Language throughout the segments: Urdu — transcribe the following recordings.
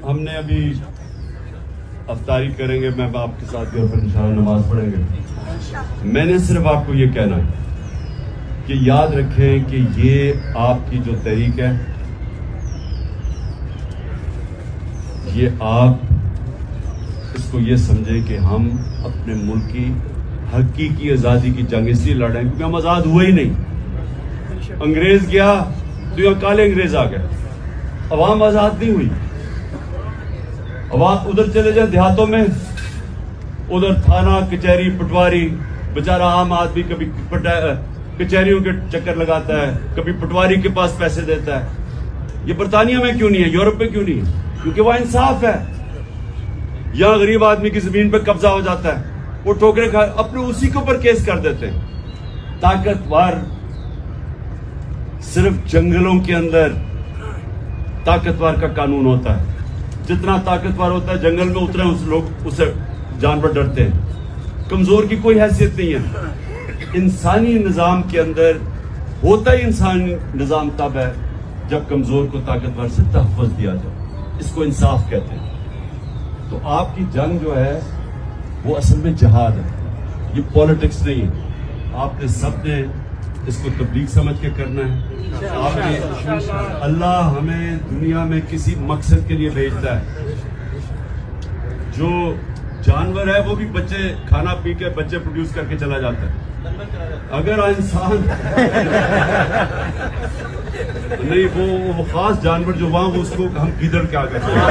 ہم نے ابھی افطاری کریں گے, میں آپ کے ساتھ گھر پر انشاءاللہ نماز پڑھیں گے. میں نے صرف آپ کو یہ کہنا ہے کہ یاد رکھیں کہ یہ آپ کی جو تحریک ہے, یہ آپ اس کو یہ سمجھیں کہ ہم اپنے ملک کی حقیقی آزادی کی جنگ اس لیے لڑ رہے ہیں کیونکہ ہم آزاد ہوئے ہی نہیں. انگریز گیا تو یہاں کالے انگریز آ گئے, عوام آزاد نہیں ہوئی. عوام ادھر چلے جائیں دیہاتوں میں, ادھر تھانہ کچہری پٹواری, بیچارہ عام آدمی کبھی کچہریوں کے چکر لگاتا ہے, کبھی پٹواری کے پاس پیسے دیتا ہے. یہ برطانیہ میں کیوں نہیں ہے, یورپ میں کیوں نہیں ہے؟ کیونکہ وہاں انصاف ہے. یہاں غریب آدمی کی زمین پہ قبضہ ہو جاتا ہے, وہ ٹھوکریں کھا اپنے اسی کے اوپر کیس کر دیتے ہیں. طاقتور صرف جنگلوں کے اندر طاقتور کا قانون ہوتا ہے. جتنا طاقتور ہوتا ہے جنگل میں اتنے لوگ اسے جانور ڈرتے ہیں. کمزور کی کوئی حیثیت نہیں ہے. انسانی نظام کے اندر ہوتا ہی انسانی نظام تب ہے جب کمزور کو طاقتور سے تحفظ دیا جائے. اس کو انصاف کہتے ہیں. تو آپ کی جنگ جو ہے وہ اصل میں جہاد ہے, یہ پالیٹکس نہیں ہے. آپ نے سب نے اس کو تبلیغ سمجھ کے کرنا ہے. آپ نے اللہ ہمیں دنیا میں کسی مقصد کے لیے بھیجتا ہے. جو جانور ہے وہ بھی بچے کھانا پی کے بچے پروڈیوس کر کے چلا جاتا ہے. اگر انسان نہیں وہ خاص جانور جو وہاں اس کو ہم گیدڑ کیا کرتے ہیں.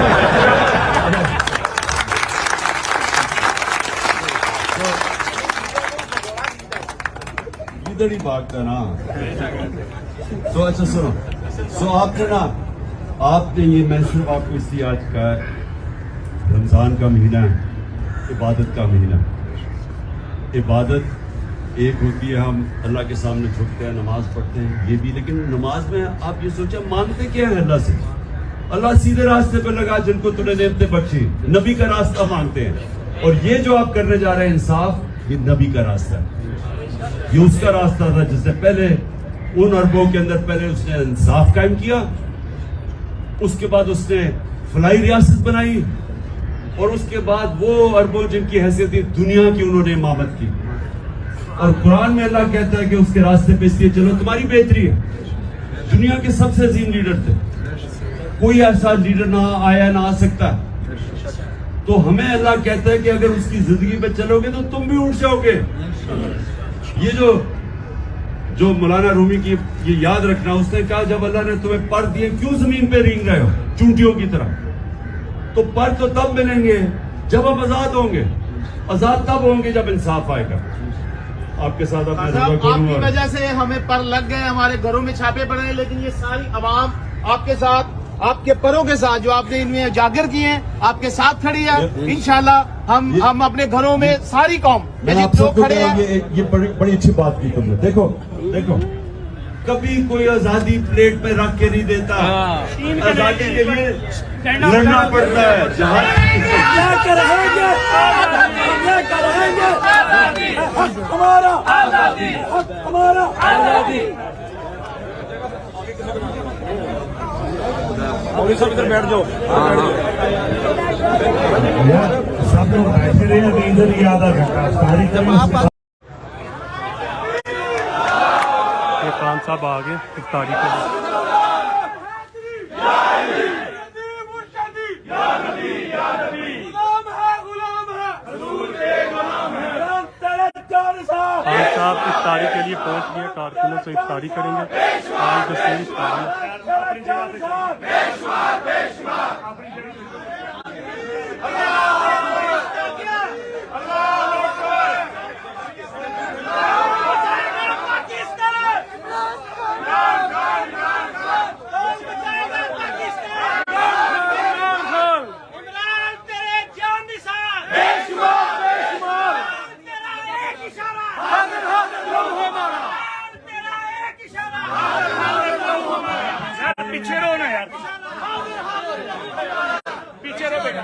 گیدڑ ہی بھاگتا نا. تو اچھا سنو, آپ نے یہ میں صرف آپ کو اس لیے آج کا رمضان کا مہینہ ہے, عبادت کا مہینہ. عبادت ایک ہوتی ہے ہم اللہ کے سامنے جھکتے ہیں, نماز پڑھتے ہیں, یہ بھی. لیکن نماز میں آپ یہ سوچیں مانگتے کیا ہے اللہ سے؟ اللہ سیدھے راستے پہ لگا جن کو تم نے نعمتیں بخشی, نبی کا راستہ مانگتے ہیں. اور یہ جو آپ کرنے جا رہے ہیں انصاف, یہ نبی کا راستہ ہے. یہ اس کا راستہ تھا جس سے پہلے ان عربوں کے اندر پہلے اس نے انصاف قائم کیا, اس کے بعد اس نے فلاحی ریاست بنائی, اور اس کے بعد وہ عربوں جن کی حیثیت تھی دنیا کی انہوں نے امامت کی. اور قرآن میں اللہ کہتا ہے کہ اس کے راستے پہ اس لیے چلو تمہاری بہتری ہے. دنیا کے سب سے عظیم لیڈر تھے, کوئی ایسا لیڈر نہ آیا نہ آ سکتا. تو ہمیں اللہ کہتا ہے کہ اگر اس کی زندگی پہ چلو گے تو تم بھی اٹھ جاؤ گے. یہ جو مولانا رومی کی یہ یاد رکھنا, اس نے کہا جب اللہ نے تمہیں پر دیے کیوں زمین پہ رینگ رہے ہو چونٹیوں کی طرح؟ تو پر تو تب ملیں گے جب ہم آزاد ہوں گے. آزاد تب ہوں گے جب انصاف آئے گا. آپ کے ساتھ آپ کی وجہ سے ہمیں پر لگ گئے, ہمارے گھروں میں چھاپے پڑے ہیں, لیکن یہ ساری عوام آپ کے ساتھ, آپ کے پروں کے ساتھ جو آپ نے ان میں اجاگر کیے ہیں, آپ کے ساتھ کھڑی ہے. انشاءاللہ ہم اپنے گھروں میں ساری قوم جو کھڑے ہیں. یہ بڑی اچھی بات کی تم نے. دیکھو کبھی کوئی آزادی پلیٹ پہ رکھ کے نہیں دیتا, آزادی کے لیے لڑنا پڑتا ہے. سب ادھر بیٹھ جاؤ, سب لوگ بیٹھے رہے ادھر ہی آدھا خان صاحب آ گئے افطاری کے لیے. خان صاحب افطاری کے لیے پہنچ گئے, کارکنوں سے افطاری کریں گے. آج دستور پیچھے رہو نا یار, پیچھے رہو بیٹا.